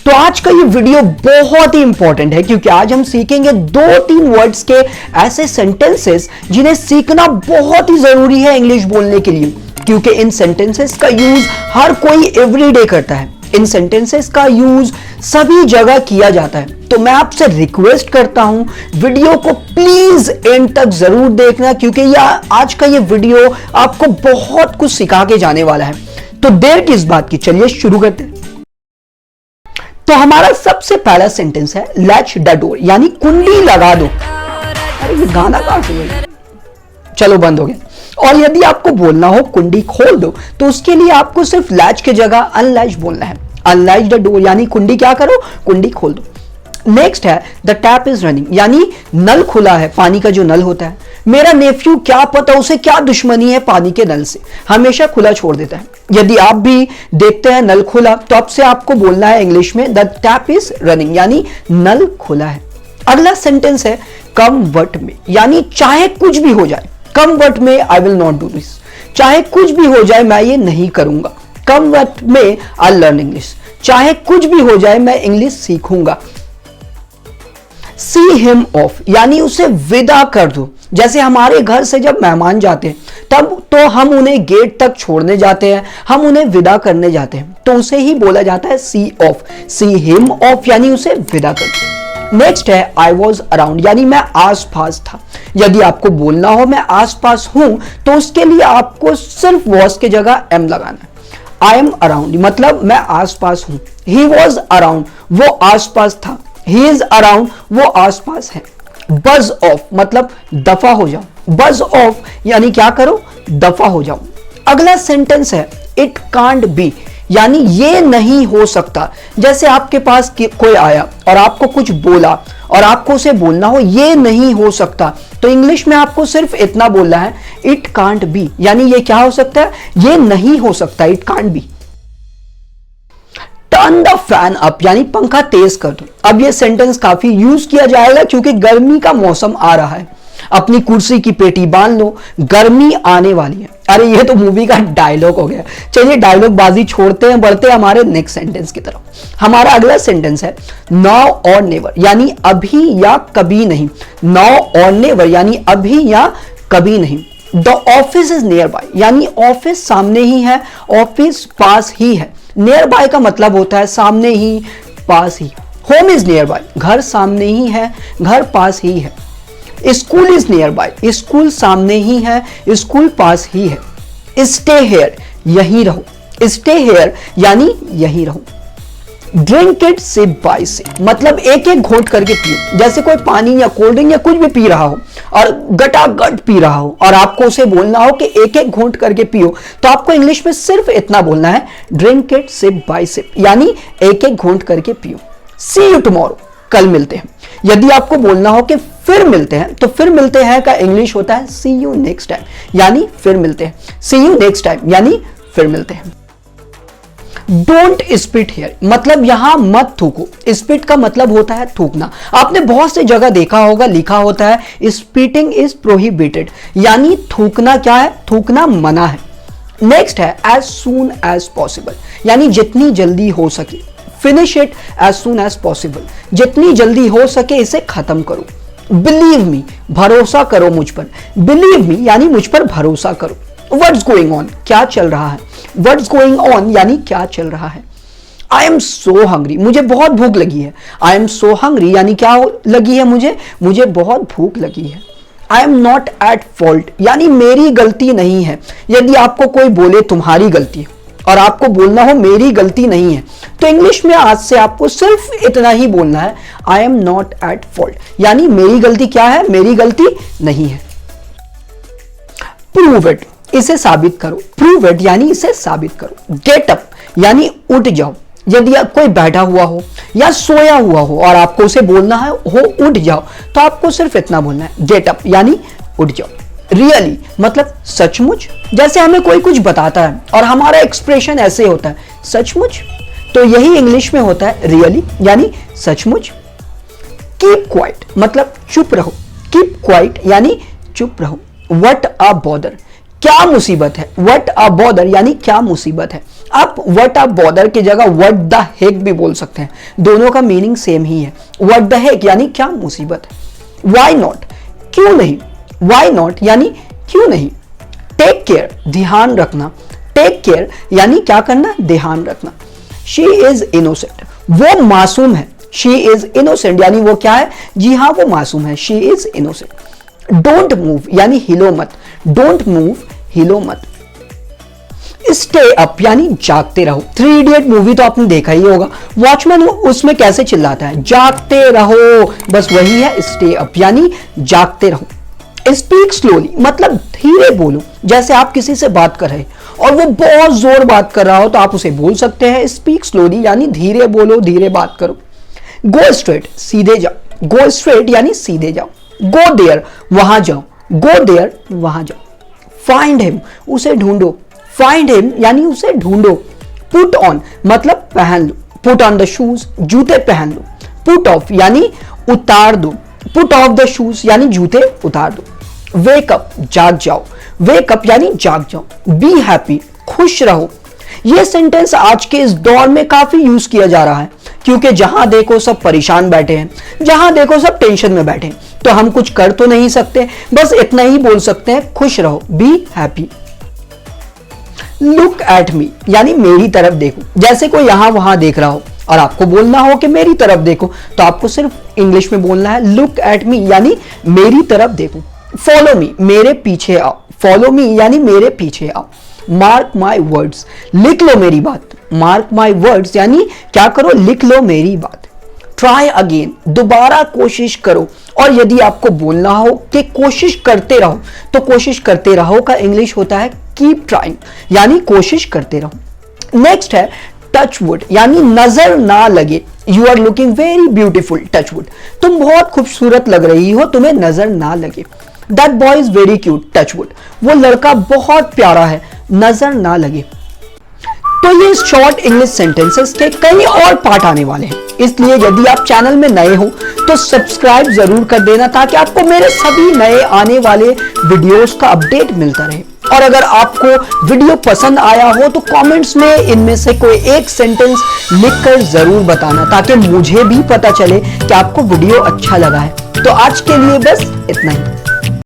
तो आज का ये वीडियो बहुत ही इंपॉर्टेंट है क्योंकि आज हम सीखेंगे 2-3 वर्ड्स के ऐसे सेंटेंसेस जिन्हें सीखना बहुत ही जरूरी है इंग्लिश बोलने के लिए, क्योंकि इन सेंटेंसेस का यूज हर कोई एवरीडे करता है। इन सेंटेंसेस का यूज सभी जगह किया जाता है। तो मैं आपसे रिक्वेस्ट करता हूं वीडियो को प्लीज एंड तक जरूर देखना, क्योंकि आज का ये वीडियो आपको बहुत कुछ सिखा के जाने वाला है। तो देर किस बात की, चलिए शुरू करते हैं। तो हमारा सबसे पहला सेंटेंस है लैच द डोर, यानी कुंडी लगा दो। अरे ये गाना कहां से है? चलो बंद हो गया। और यदि आपको बोलना हो कुंडी खोल दो, तो उसके लिए आपको सिर्फ लैच की जगह अनलैच बोलना है। अनलैच द डोर यानी कुंडी क्या करो, कुंडी खोल दो। नेक्स्ट है द टैप इज रनिंग, यानी नल खुला है, पानी का जो नल होता है। मेरा नेफ्यू क्या पता उसे क्या दुश्मनी है पानी के नल से, हमेशा खुला छोड़ देता है। यदि आप भी देखते हैं नल खुला, तो अब से आपको बोलना है इंग्लिश में द टैप इज रनिंग, यानी नल खुला है। अगला सेंटेंस है कम वट में, यानी चाहे कुछ भी हो जाए, come what may I will not do this, चाहे कुछ भी हो जाए मैं ये नहीं करूंगा। Come what may I learn English, चाहे कुछ भी हो जाए मैं इंग्लिश सीखूंगा। सी हिम ऑफ, यानी उसे विदा कर दो। जैसे हमारे घर से जब मेहमान जाते हैं तब तो हम उन्हें गेट तक छोड़ने जाते हैं, हम उन्हें विदा करने जाते हैं, तो उसे ही बोला जाता है सी ऑफ। सी हिम ऑफ यानी उसे विदा कर दो। नेक्स्ट है आई वॉज अराउंड, यानी मैं आस पास था। यदि आपको बोलना हो मैं आस पास हूं, तो उसके लिए आपको सिर्फ वॉज की जगह एम लगाना है। आई एम अराउंड मतलब मैं आस पास हूं। ही वॉज अराउंड, वो आस पास था। ही इज अराउंड, वो आस पास है। बज ऑफ मतलब दफा हो जाओ। बज ऑफ यानी क्या करो, दफा हो जाओ। अगला सेंटेंस है इट कांट बी, यानी ये नहीं हो सकता। जैसे आपके पास कोई आया और आपको कुछ बोला और आपको उसे बोलना हो ये नहीं हो सकता, तो इंग्लिश में आपको सिर्फ इतना बोलना है इट कांट बी, यानी ये क्या हो सकता है, ये नहीं हो सकता, it can't be. Turn the fan up, यानी पंखा तेज कर दो। अब ये सेंटेंस काफी यूज किया जाएगा क्योंकि गर्मी का मौसम आ रहा है। अपनी कुर्सी की पेटी बांध लो, गर्मी आने वाली है। अरे ये तो मूवी का डायलॉग हो गया। चलिए डायलॉग बाजी छोड़ते हैं, बढ़ते हैं हमारे नेक्स्ट सेंटेंस की तरफ। हमारा अगला सेंटेंस है नाउ और नेवर, यानी अभी या कभी नहीं। नाउ और नेवर यानी अभी या कभी नहीं। The office is near by, यानी ऑफिस सामने ही है, ऑफिस पास ही है। नियर बाय का मतलब होता है सामने ही, पास ही। होम इज नियर बाय, घर सामने ही है, घर पास ही है। School is near by, school सामने ही है, स्कूल पास ही है। स्टे हेयर, यहीं रहो। स्टे हेयर यानी यहीं रहो। Drink it sip by sip, मतलब एक एक घोंट करके पियो। जैसे कोई पानी या कोल्ड ड्रिंक या कुछ भी पी रहा हो और गटागट पी रहा हो और आपको उसे बोलना हो कि एक एक घोंट करके पियो, तो आपको इंग्लिश में सिर्फ इतना बोलना है drink it sip by sip, यानी एक एक घोंट करके पियो। सी यू टुमारो, कल मिलते हैं। यदि आपको बोलना हो कि फिर मिलते हैं, तो फिर मिलते हैं का इंग्लिश होता है सी यू नेक्स्ट टाइम, यानी फिर मिलते हैं। सी यू नेक्स्ट टाइम यानी फिर मिलते हैं। डोंट स्पिट हियर, मतलब यहां मत थूको। स्पिट का मतलब होता है थूकना। आपने बहुत सी जगह देखा होगा लिखा होता है स्पिटिंग इज प्रोहिबिटेड, यानी थूकना क्या है, थूकना मना है। नेक्स्ट है एज सून एज पॉसिबल, यानी जितनी जल्दी हो सके। Finish it as soon as possible, जितनी जल्दी हो सके इसे खत्म करो। बिलीव मी, भरोसा करो मुझ पर। बिलीव मी यानी मुझ पर भरोसा करो। व्हाट्स गोइंग ऑन, क्या चल रहा है। व्हाट्स गोइंग ऑन यानी क्या चल रहा है। आई एम सो हंग्री, मुझे बहुत भूख लगी है। आई एम सो हंग्री यानी क्या लगी है मुझे बहुत भूख लगी है। I am not at fault, यानी मेरी गलती नहीं है। यदि आपको कोई बोले तुम्हारी गलती है और आपको बोलना हो मेरी गलती नहीं है, तो इंग्लिश में आज से आपको सिर्फ इतना ही बोलना है I am not at fault, यानी मेरी गलती क्या है, मेरी गलती नहीं है। प्रूव इट, इसे साबित करो। प्रूव इट यानी इसे साबित करो। गेट अप यानी उठ जाओ। यदि कोई बैठा हुआ हो या सोया हुआ हो और आपको उसे बोलना है हो उठ जाओ, तो आपको सिर्फ इतना बोलना है गेट अप यानी उठ जाओ। रियली मतलब सचमुच। जैसे हमें कोई कुछ बताता है और हमारा एक्सप्रेशन ऐसे होता है सचमुच, तो यही इंग्लिश में होता है रियली यानी सचमुच। कीप क्वाइट मतलब चुप रहो। कीप क्वाइट यानी चुप रहो। व्हाट अ बॉदर, क्या मुसीबत है। व्हाट अ बॉदर यानी क्या मुसीबत है। आप व्हाट अ बॉदर की जगह व्हाट द हेक भी बोल सकते हैं, दोनों का मीनिंग सेम ही है। व्हाट द हेक यानी क्या मुसीबत है। व्हाई नॉट, क्यों नहीं, व्हाई नॉट यानी क्यों नहीं। टेक केयर, ध्यान रखना, टेक केयर यानी क्या करना, ध्यान रखना। शी इज इनोसेंट, वो मासूम है। शी इज इनोसेंट यानी वो क्या है, जी हाँ वो मासूम है, she is innocent. Don't move यानी हिलो मत, डोंट मूव, हिलो मत। स्टे अप यानी जागते रहो। 3 इडियट मूवी तो आपने देखा ही होगा, वॉचमैन उसमें कैसे चिल्लाता है, जागते रहो, बस वही है स्टे अप यानी जागते रहो। स्पीक स्लोली मतलब धीरे बोलो, जैसे आप किसी से बात कर रहे और वो बहुत जोर बात कर रहा हो तो आप उसे बोल सकते हैं स्पीक स्लोली यानी धीरे बोलो, धीरे बात करो। गो स्ट्रेट, सीधे जाओ, गो स्ट्रेट यानी सीधे जाओ। गो देयर, वहां जाओ, गो देयर, वहां जाओ। फाइंड हिम, उसे ढूंढो, फाइंड हिम यानी उसे ढूंढो। पुट ऑन मतलब पहन लो, पुट ऑन द शूज, जूते पहन लो। पुट ऑफ यानी उतार दो, पुट ऑफ द शूज यानी जूते उतार दो। वेक अप, जाग जाओ, वेक अप यानी जाग जाओ। बी हैप्पी, खुश रहो। यह सेंटेंस आज के इस दौर में काफी यूज किया जा रहा है, क्योंकि जहां देखो सब परेशान बैठे हैं, जहां देखो सब टेंशन में बैठे हैं, तो हम कुछ कर तो नहीं सकते, बस इतना ही बोल सकते हैं, खुश रहो, be happy. Look at me यानी मेरी तरफ देखो, जैसे कोई यहां वहां देख रहा हो और आपको बोलना हो कि मेरी तरफ देखो, तो आपको सिर्फ इंग्लिश में बोलना है लुक एट मी यानी मेरी तरफ देखो। फॉलो मी, मेरे पीछे आओ, फॉलो मी यानी मेरे पीछे आओ। मार्क माई वर्ड्स, लिख लो मेरी बात, मार्क माई वर्ड्स यानी क्या करो, लिख लो मेरी बात। ट्राई अगेन, दोबारा कोशिश करो, और यदि आपको बोलना हो कि कोशिश करते रहो, तो कोशिश करते रहो का इंग्लिश होता है कीप ट्राइंग यानी कोशिश करते रहो। नेक्स्ट है टच वुड यानी नजर ना लगे। You are looking very beautiful, touch wood, तुम बहुत खूबसूरत लग रही हो, तुम्हें नजर ना लगे। That boy is very cute, touch wood, वो लड़का बहुत प्यारा है, नजर ना लगे। तो ये शॉर्ट इंग्लिश सेंटेंसेस के कई और पार्ट आने वाले हैं, इसलिए यदि आप चैनल में नए हो तो सब्सक्राइब जरूर कर देना, ताकि आपको मेरे सभी नए आने वाले वीडियोस का अपडेट मिलता रहे। और अगर आपको वीडियो पसंद आया हो तो कमेंट्स में इनमें से कोई एक सेंटेंस लिखकर जरूर बताना, ताकि मुझे भी पता चले कि आपको वीडियो अच्छा लगा है। तो आज के लिए बस इतना ही।